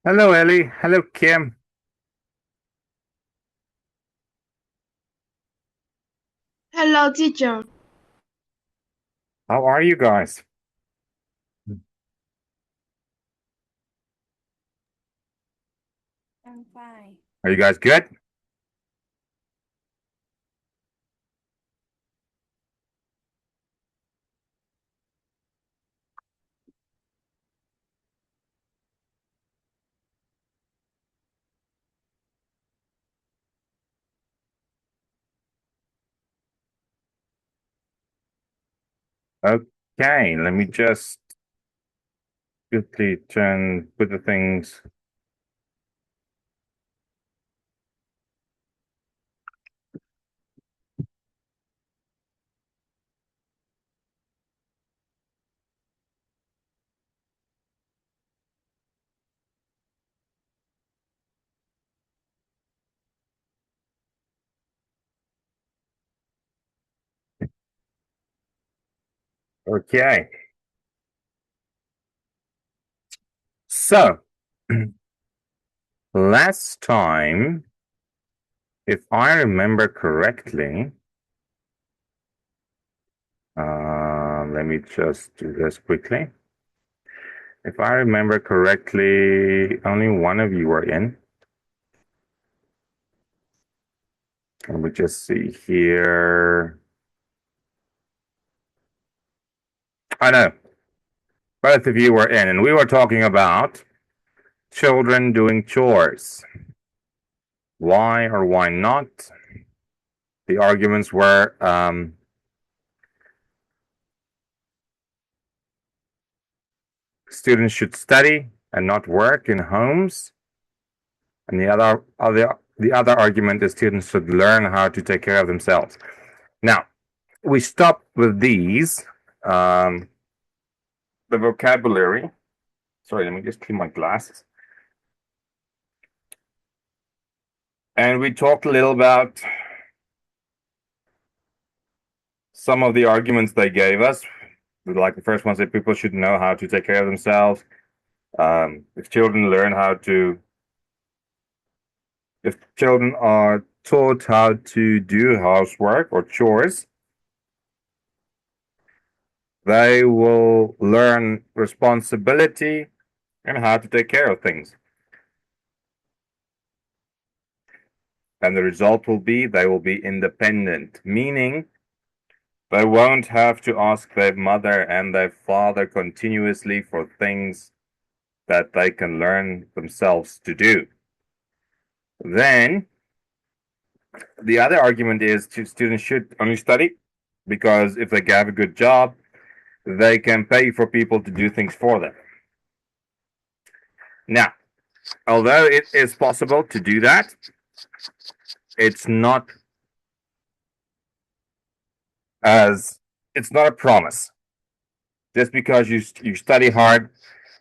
Hello, Elly. Hello, Kim. Hello, teacher. How are you guys? I'm fine. Are you guys good? Okay, let me just quickly put the things. Okay, so last time, if I remember correctly, let me just do this quickly. If I remember correctly, only one of you were in. Let me just see here. I know both of you were in, and we were talking about children doing chores. Why or why not? The arguments were students should study and not work in homes, and the other argument is students should learn how to take care of themselves. Now we stopped with these. Um, the vocabulary. Sorry, let me just clean my glasses. And we talked a little about some of the arguments they gave us. Like the first one said, people should know how to take care of themselves. If children learn how to if children are taught how to do housework or chores, they will learn responsibility and how to take care of things. And the result will be they will be independent, meaning they won't have to ask their mother and their father continuously for things that they can learn themselves to do. Then the other argument is students should only study because if they have a good job, they can pay for people to do things for them. Now, although it is possible to do that, it's not as it's not a promise. Just because you study hard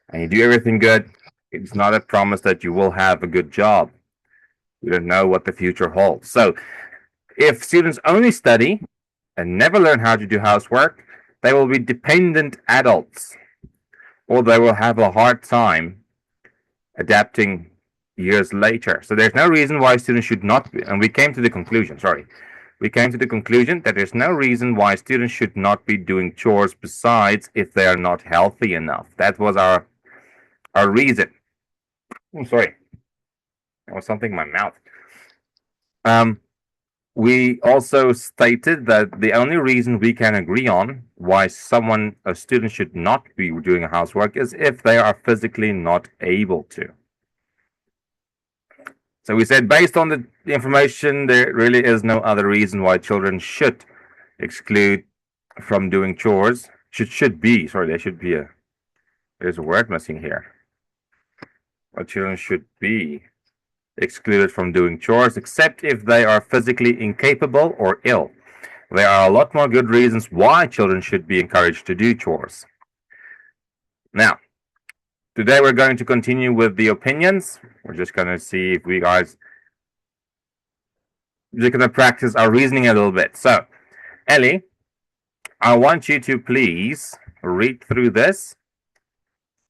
and you do everything good, it's not a promise that you will have a good job. You don't know what the future holds. So, if students only study and never learn how to do housework, they will be dependent adults, or they will have a hard time adapting years later. So there's no reason why students should not be, and we came to the conclusion, sorry, we came to the conclusion that there's no reason why students should not be doing chores besides if they are not healthy enough. That was our reason. Oh, sorry, there was something in my mouth. Um, we also stated that the only reason we can agree on why a student should not be doing housework is if they are physically not able to. So we said, based on the information, there really is no other reason why children should exclude from doing chores. Should be, sorry, there should be there's a word missing here. Why children should be excluded from doing chores, except if they are physically incapable or ill. There are a lot more good reasons why children should be encouraged to do chores. Now, today we're going to continue with the opinions. We're just going to see if we guys just going to practice our reasoning a little bit. So, Ellie, I want you to please read through this.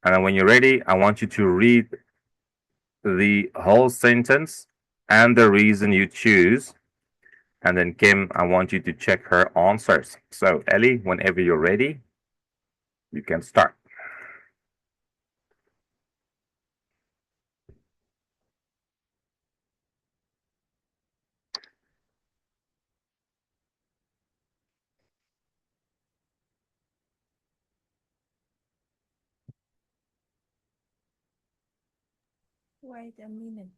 And then when you're ready, I want you to read the whole sentence and the reason you choose. And then Kim, I want you to check her answers. So Ellie, whenever you're ready, you can start. Wait a minute.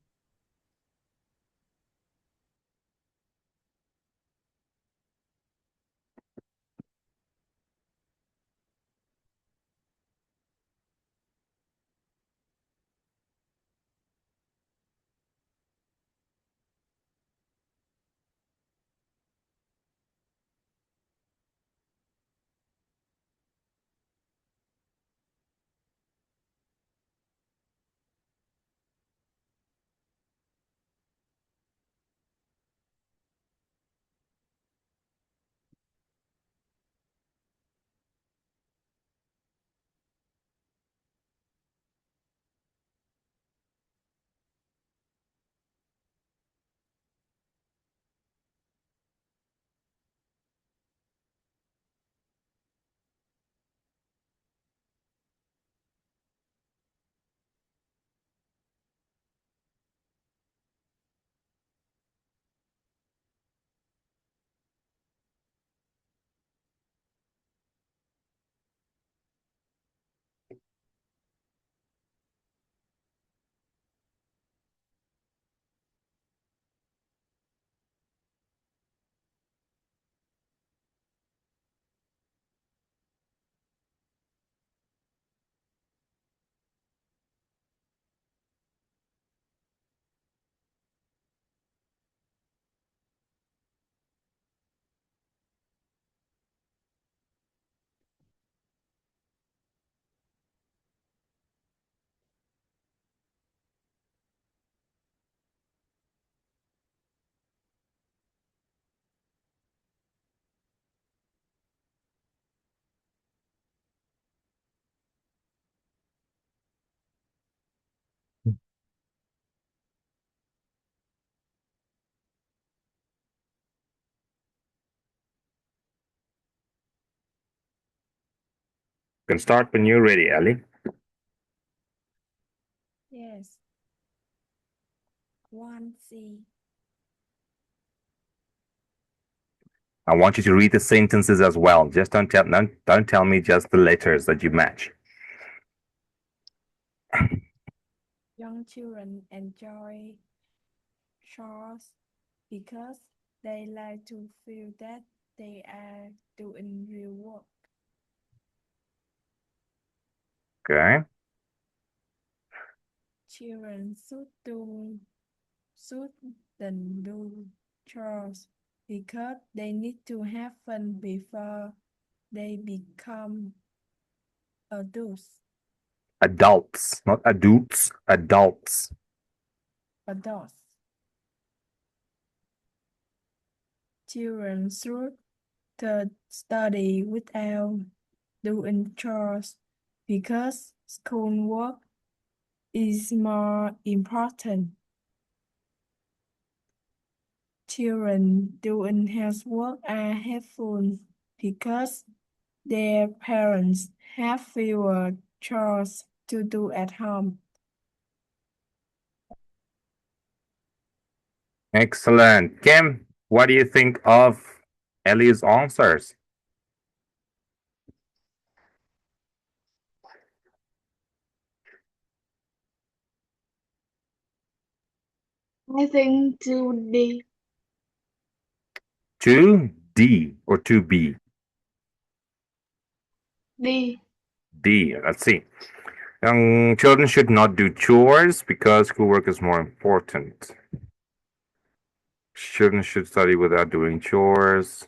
You can start when you're ready, Ellie. Yes. 1C. I want you to read the sentences as well. Just don't tell me just the letters that you match. Young children enjoy chores because they like to feel that they are doing real work. Okay. Children shouldn't do chores because they need to have fun before they become adults. Adults, not adults, adults. Adults. Children should study without doing chores because schoolwork is more important. Children doing housework are helpful because their parents have fewer chores to do at home. Excellent. Kim, what do you think of Ellie's answers? I think 2D. 2D or 2B? D. D. Let's see. Young children should not do chores because schoolwork is more important. Children should study without doing chores.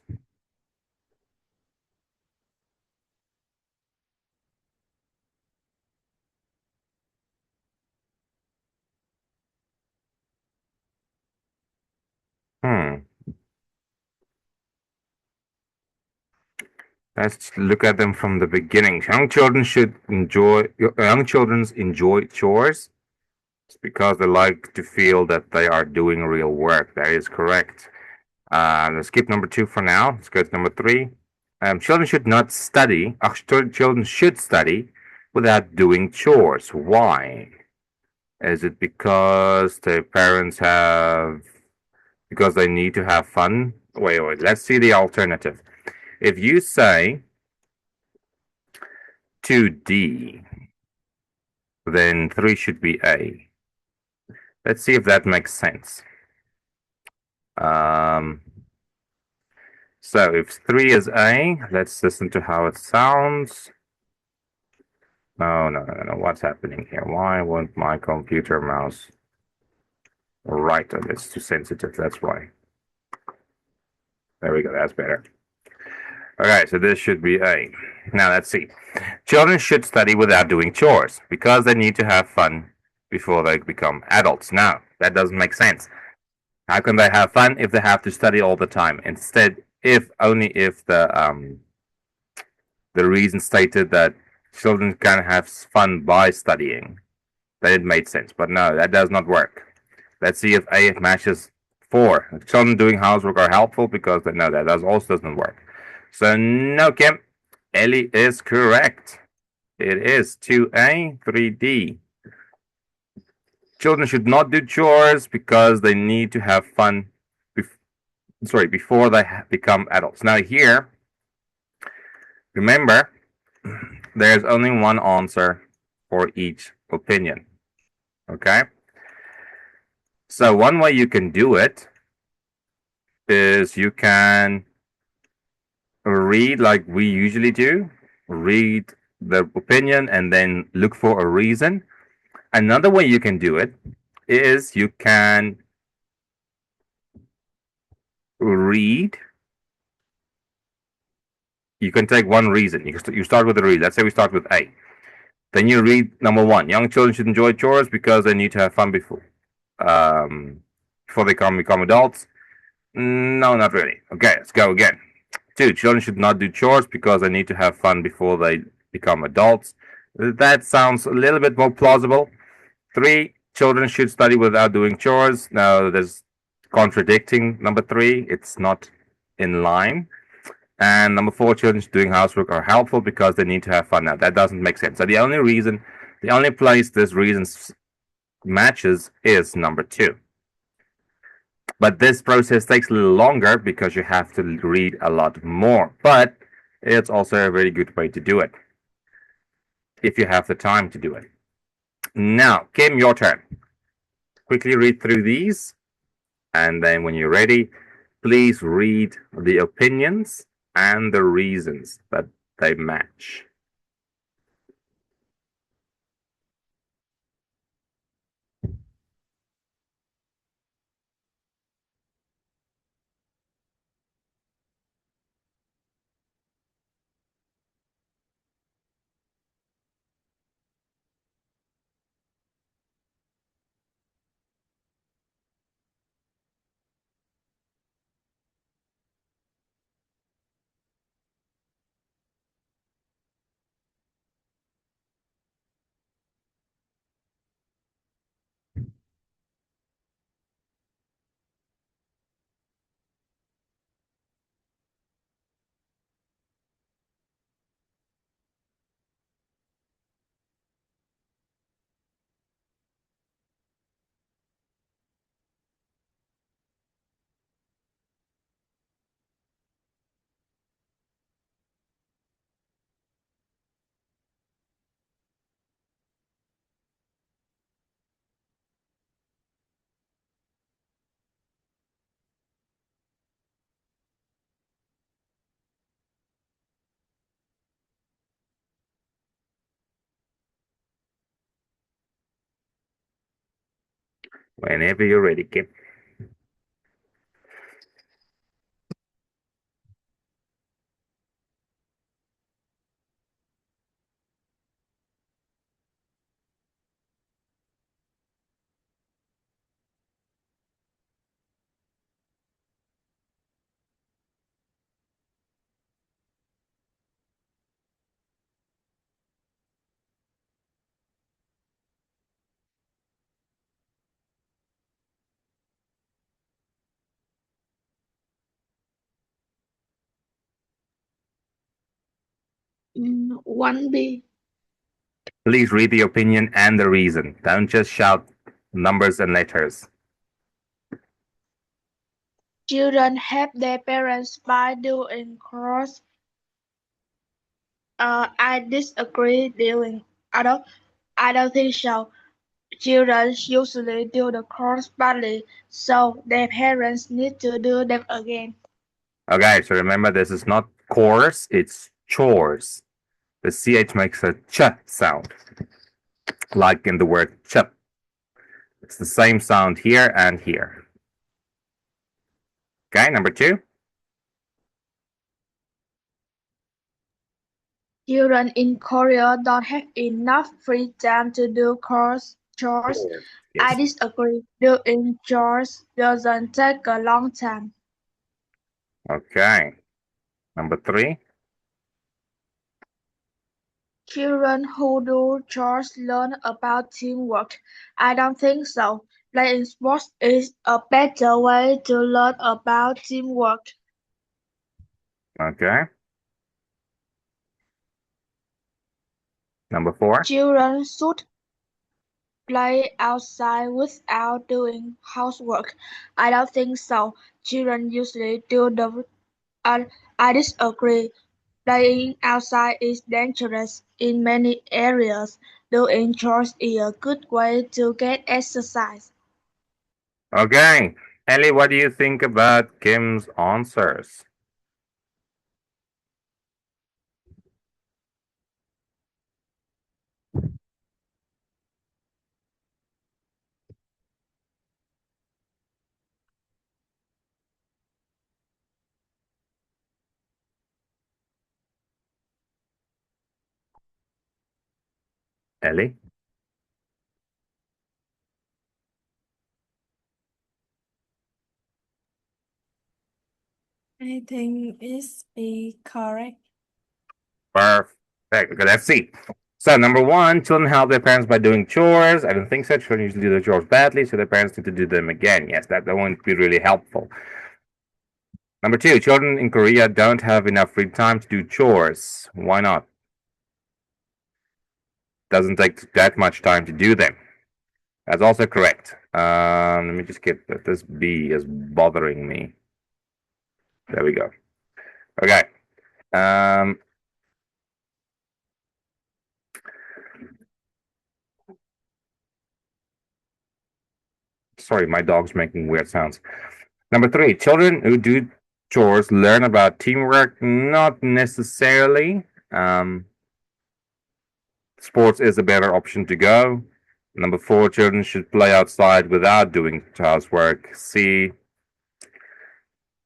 Hmm. Let's look at them from the beginning. Young children enjoy chores It's because they like to feel that they are doing real work. That is correct. Let's skip number two for now. Let's go to number three. Children should not study. Children should study without doing chores. Why? Is it because their parents have, because they need to have fun? Wait. Let's see the alternative. If you say 2D, then 3 should be A. Let's see if that makes sense. Um, so if 3 is A, let's listen to how it sounds. No. What's happening here? Why won't my computer mouse right? Oh, it's too sensitive. That's why. There we go. That's better. Okay, so this should be A. Now let's see. Children should study without doing chores because they need to have fun before they become adults. Now, that doesn't make sense. How can they have fun if they have to study all the time? Instead, if only if the reason stated that children can have fun by studying, then it made sense. But no, that does not work. Let's see if A matches 4. Children doing housework are helpful because they know that also doesn't work. So no, Kim. Elly is correct. It is 2A, 3D. Children should not do chores because they need to have fun before they become adults. Now here, remember, there's only one answer for each opinion. Okay? So one way you can do it is you can read like we usually do, read the opinion and then look for a reason. Another way you can do it is you can read. You can take one reason. You start with a read. Let's say we start with A. Then you read number 1. Young children should enjoy chores because they need to have fun before they become adults. No, not really. Okay, let's go again. 2. Children should not do chores because they need to have fun before they become adults. That sounds a little bit more plausible. 3. Children should study without doing chores. Now, there's contradicting number 3. It's not in line. And number 4, children doing housework are helpful because they need to have fun. Now, that doesn't make sense. So the only place this reason matches is number 2. But this process takes a little longer because you have to read a lot more. But it's also a very good way to do it if you have the time to do it. Now, Kim, your turn. Quickly read through these, and then when you're ready, please read the opinions and the reasons that they match. Whenever you're ready, Kim. 1B. Please read the opinion and the reason. Don't just shout numbers and letters. Children help their parents by doing chores. I disagree. I don't think so. Children usually do the chores badly, so their parents need to do them again. Okay, so remember this is not chores, it's chores. The CH makes a ch sound, like in the word chip. It's the same sound here and here. Okay, number 2. Children in Korea don't have enough free time to do chores. I Yes. disagree. Doing chores doesn't take a long time. Okay, number 3. Children who do chores learn about teamwork. I don't think so. Playing sports is a better way to learn about teamwork. Okay, number 4. Children should play outside without doing housework. I don't think so. Children usually do the I disagree. Playing outside is dangerous in many areas. Doing chores is a good way to get exercise. Okay, Ellie, what do you think about Kim's answers? Ellie? I think it's correct. Perfect. Okay, let's see. So, number 1, children help their parents by doing chores. I don't think so. Children usually do their chores badly, so their parents need to do them again. Yes, that won't be really helpful. Number 2, children in Korea don't have enough free time to do chores. Why not? Doesn't take that much time to do them. That's also correct. Let me just get this B is bothering me. There we go. Okay. Um, sorry, my dog's making weird sounds. Number 3, children who do chores learn about teamwork. Not necessarily. Sports is a better option to go. Number 4, children should play outside without doing housework. C,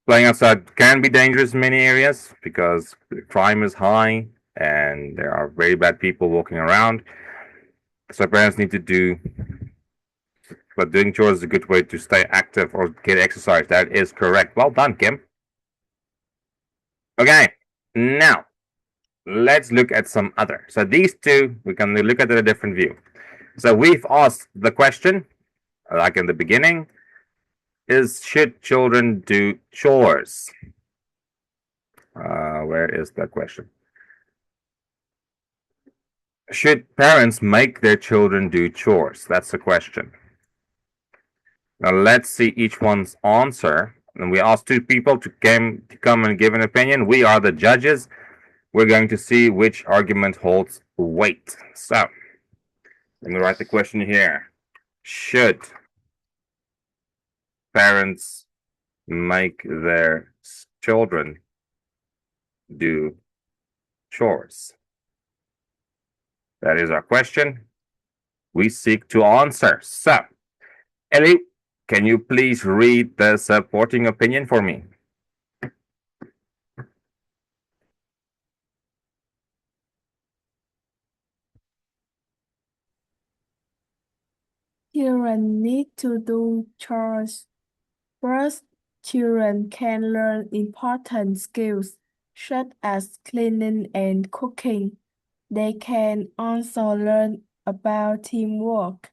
playing outside can be dangerous in many areas because crime is high and there are very bad people walking around. So parents need to do, but doing chores is a good way to stay active or get exercise. That is correct. Well done, Kim. Okay, now let's look at some other. So these two, we can look at it a different view. So we've asked the question, like in the beginning, is should children do chores? Where is the question? Should parents make their children do chores? That's the question. Now let's see each one's answer. And we asked 2 people to come and give an opinion. We are the judges. We're going to see which argument holds weight. So let me write the question here. Should parents make their children do chores? That is our question. We seek to answer. So, Ellie, can you please read the supporting opinion for me? Children need to do chores. First, children can learn important skills such as cleaning and cooking. They can also learn about teamwork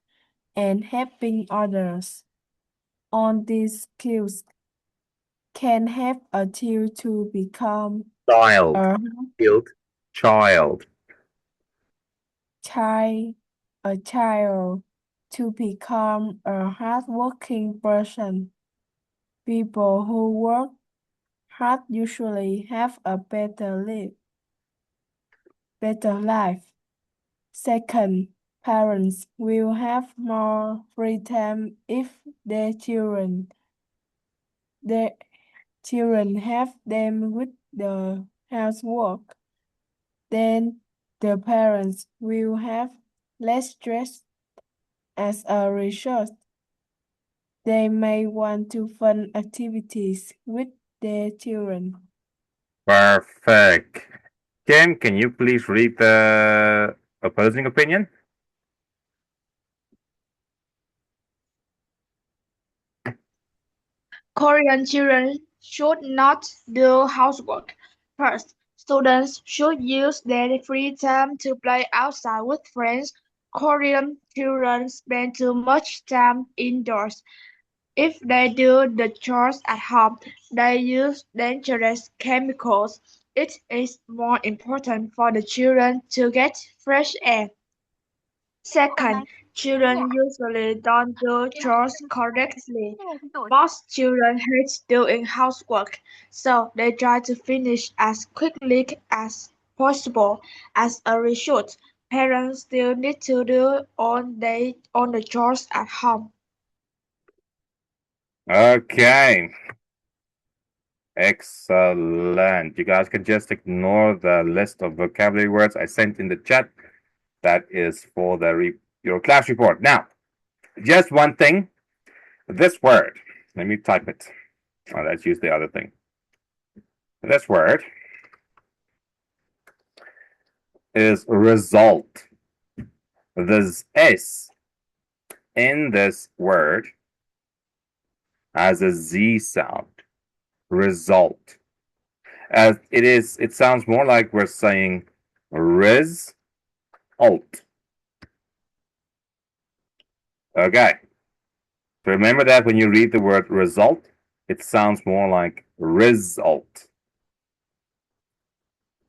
and helping others. All these skills can help a child to become Child. a Child. child. Child, a child, to become a hardworking person. People who work hard usually have a better life. Second, parents will have more free time if their children help them with the housework. Then the parents will have less stress as a result. They may want to fun activities with their children. Perfect. Kim, can you please read the opposing opinion? Korean children should not do housework. First, students should use their free time to play outside with friends. Korean children spend too much time indoors. If they do the chores at home, they use dangerous chemicals. It is more important for the children to get fresh air. Second, children usually don't do chores correctly. Most children hate doing housework, so they try to finish as quickly as possible. As a result, parents still need to do all the chores at home. Okay. Excellent. You guys can just ignore the list of vocabulary words I sent in the chat. That is for your class report. Now, just one thing. This word. Let me type it. Oh, let's use the other thing. This word is result. This S in this word has a Z sound. Result. As it sounds more like we're saying res alt. Okay. So remember that when you read the word result, it sounds more like result.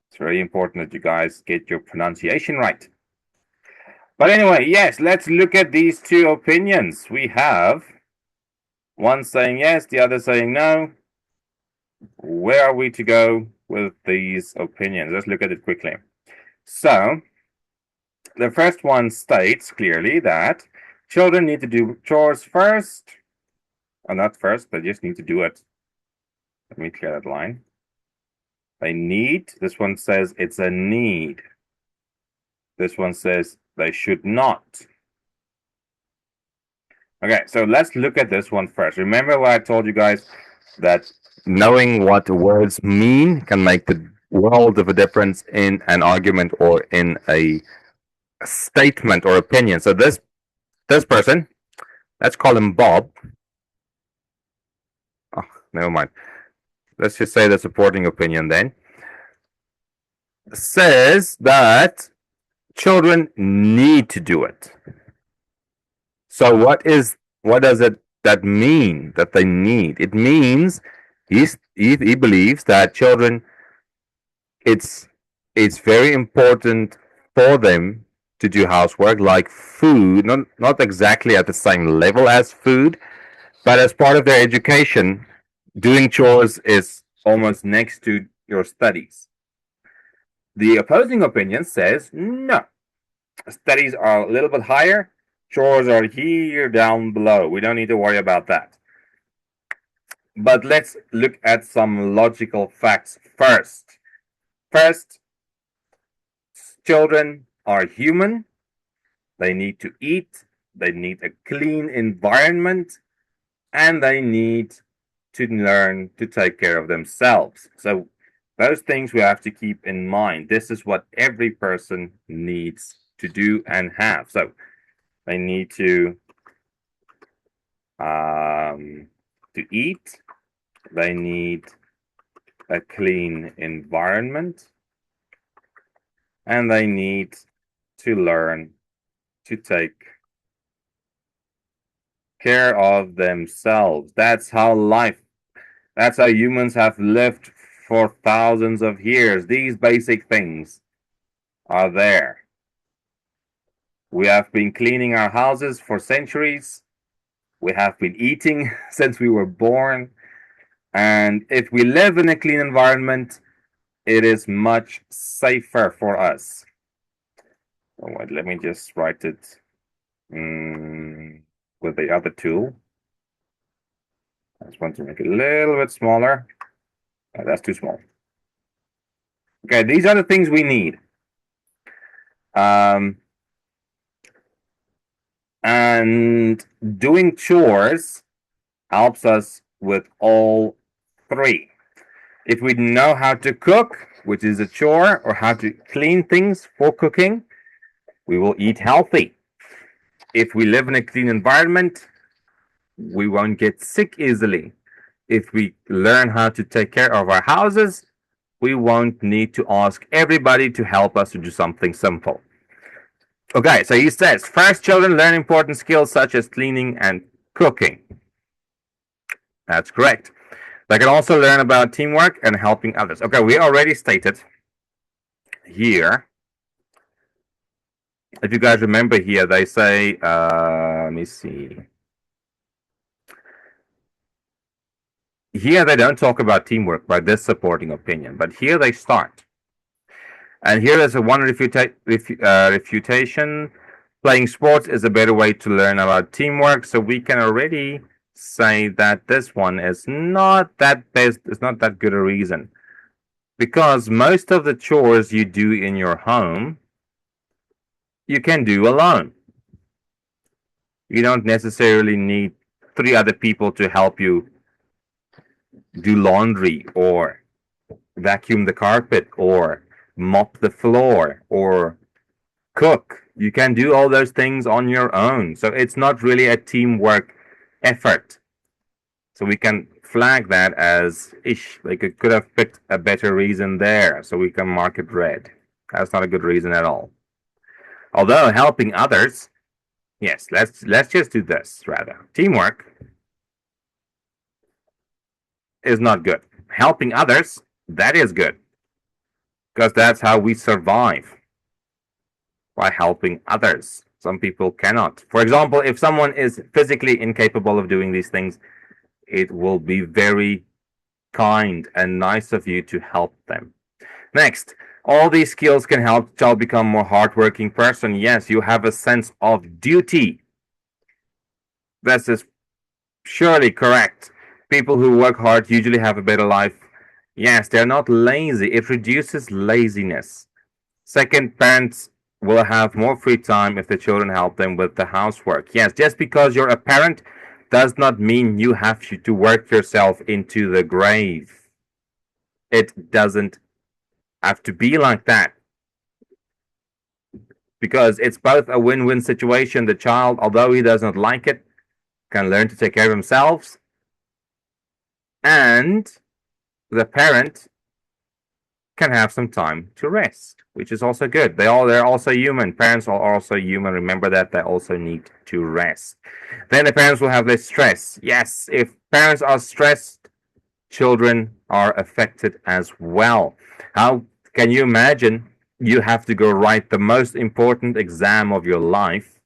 It's very important that you guys get your pronunciation right. But anyway, yes, let's look at these two opinions. We have one saying yes, the other saying no. Where are we to go with these opinions? Let's look at it quickly. So, the first one states clearly that children need to do chores first. Or not first, they just need to do it. Let me clear that line. They need. This one says it's a need. This one says they should not. Okay, so let's look at this one first. Remember what I told you guys that knowing what words mean can make the world of a difference in an argument or in a statement or opinion. So this person, let's call him Bob. Oh, never mind. Let's just say the supporting opinion then says that children need to do it. So what does that mean that they need? It means he believes that children it's it's very important for them to do housework like food, not exactly at the same level as food, but as part of their education, doing chores is almost next to your studies. The opposing opinion says no. Studies are a little bit higher. Chores are here down below. We don't need to worry about that. But let's look at some logical facts first. First, children are human. They need to eat. They need a clean environment. And they need to learn to take care of themselves. So, those things we have to keep in mind. This is what every person needs to do and have. So, they need to eat. They need a clean environment, and they need to learn to take care of themselves. That's how that's how humans have lived for thousands of years. These basic things are there. We have been cleaning our houses for centuries. We have been eating since we were born. And if we live in a clean environment, it is much safer for us. Oh, wait, let me just write it with the other tool. I just want to make it a little bit smaller. Oh, that's too small. Okay, these are the things we need. And doing chores helps us with all three. If we know how to cook, which is a chore, or how to clean things for cooking, we will eat healthy. If we live in a clean environment, we won't get sick easily. If we learn how to take care of our houses, we won't need to ask everybody to help us to do something simple. Okay, so he says, first, children learn important skills such as cleaning and cooking. That's correct. They can also learn about teamwork and helping others. Okay, we already stated here. If you guys remember here, they say, let me see. Here they don't talk about teamwork by this supporting opinion, but here they start. And here is a one refutation. Playing sports is a better way to learn about teamwork. So we can already say that this one is not that best. It's not that good a reason, because most of the chores you do in your home, you can do alone. You don't necessarily need 3 other people to help you do laundry or vacuum the carpet or mop the floor or cook. You can do all those things on your own. So it's not really a teamwork effort. So we can flag that as ish. They could have picked a better reason there. So we can mark it red. That's not a good reason at all. Although helping others, yes, let's just do this rather. Teamwork is not good. Helping others, that is good. Because that's how we survive. By helping others. Some people cannot. For example, if someone is physically incapable of doing these things, it will be very kind and nice of you to help them. Next, all these skills can help the child become a more hardworking person. Yes, you have a sense of duty. This is surely correct. People who work hard usually have a better life. Yes, they're not lazy. It reduces laziness. Second, parents will have more free time if the children help them with the housework. Yes, just because you're a parent does not mean you have to work yourself into the grave. It doesn't have to be like that. Because it's both a win-win situation. The child, although he does not like it, can learn to take care of himself. And the parent can have some time to rest, which is also good. They're also human. Parents are also human. Remember that they also need to rest. Then the parents will have less stress. Yes, if parents are stressed, children are affected as well. How can you imagine you have to go write the most important exam of your life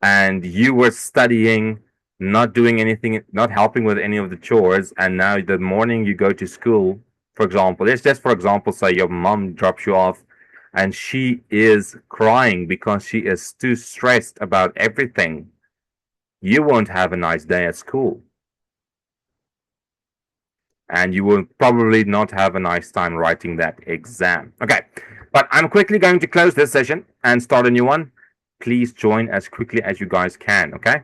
and you were studying, not doing anything, not helping with any of the chores, and now the morning you go to school, for example, let's just for example say your mom drops you off and she is crying because she is too stressed about everything. You won't have a nice day at school. And you will probably not have a nice time writing that exam. Okay, but I'm quickly going to close this session and start a new one. Please join as quickly as you guys can, okay?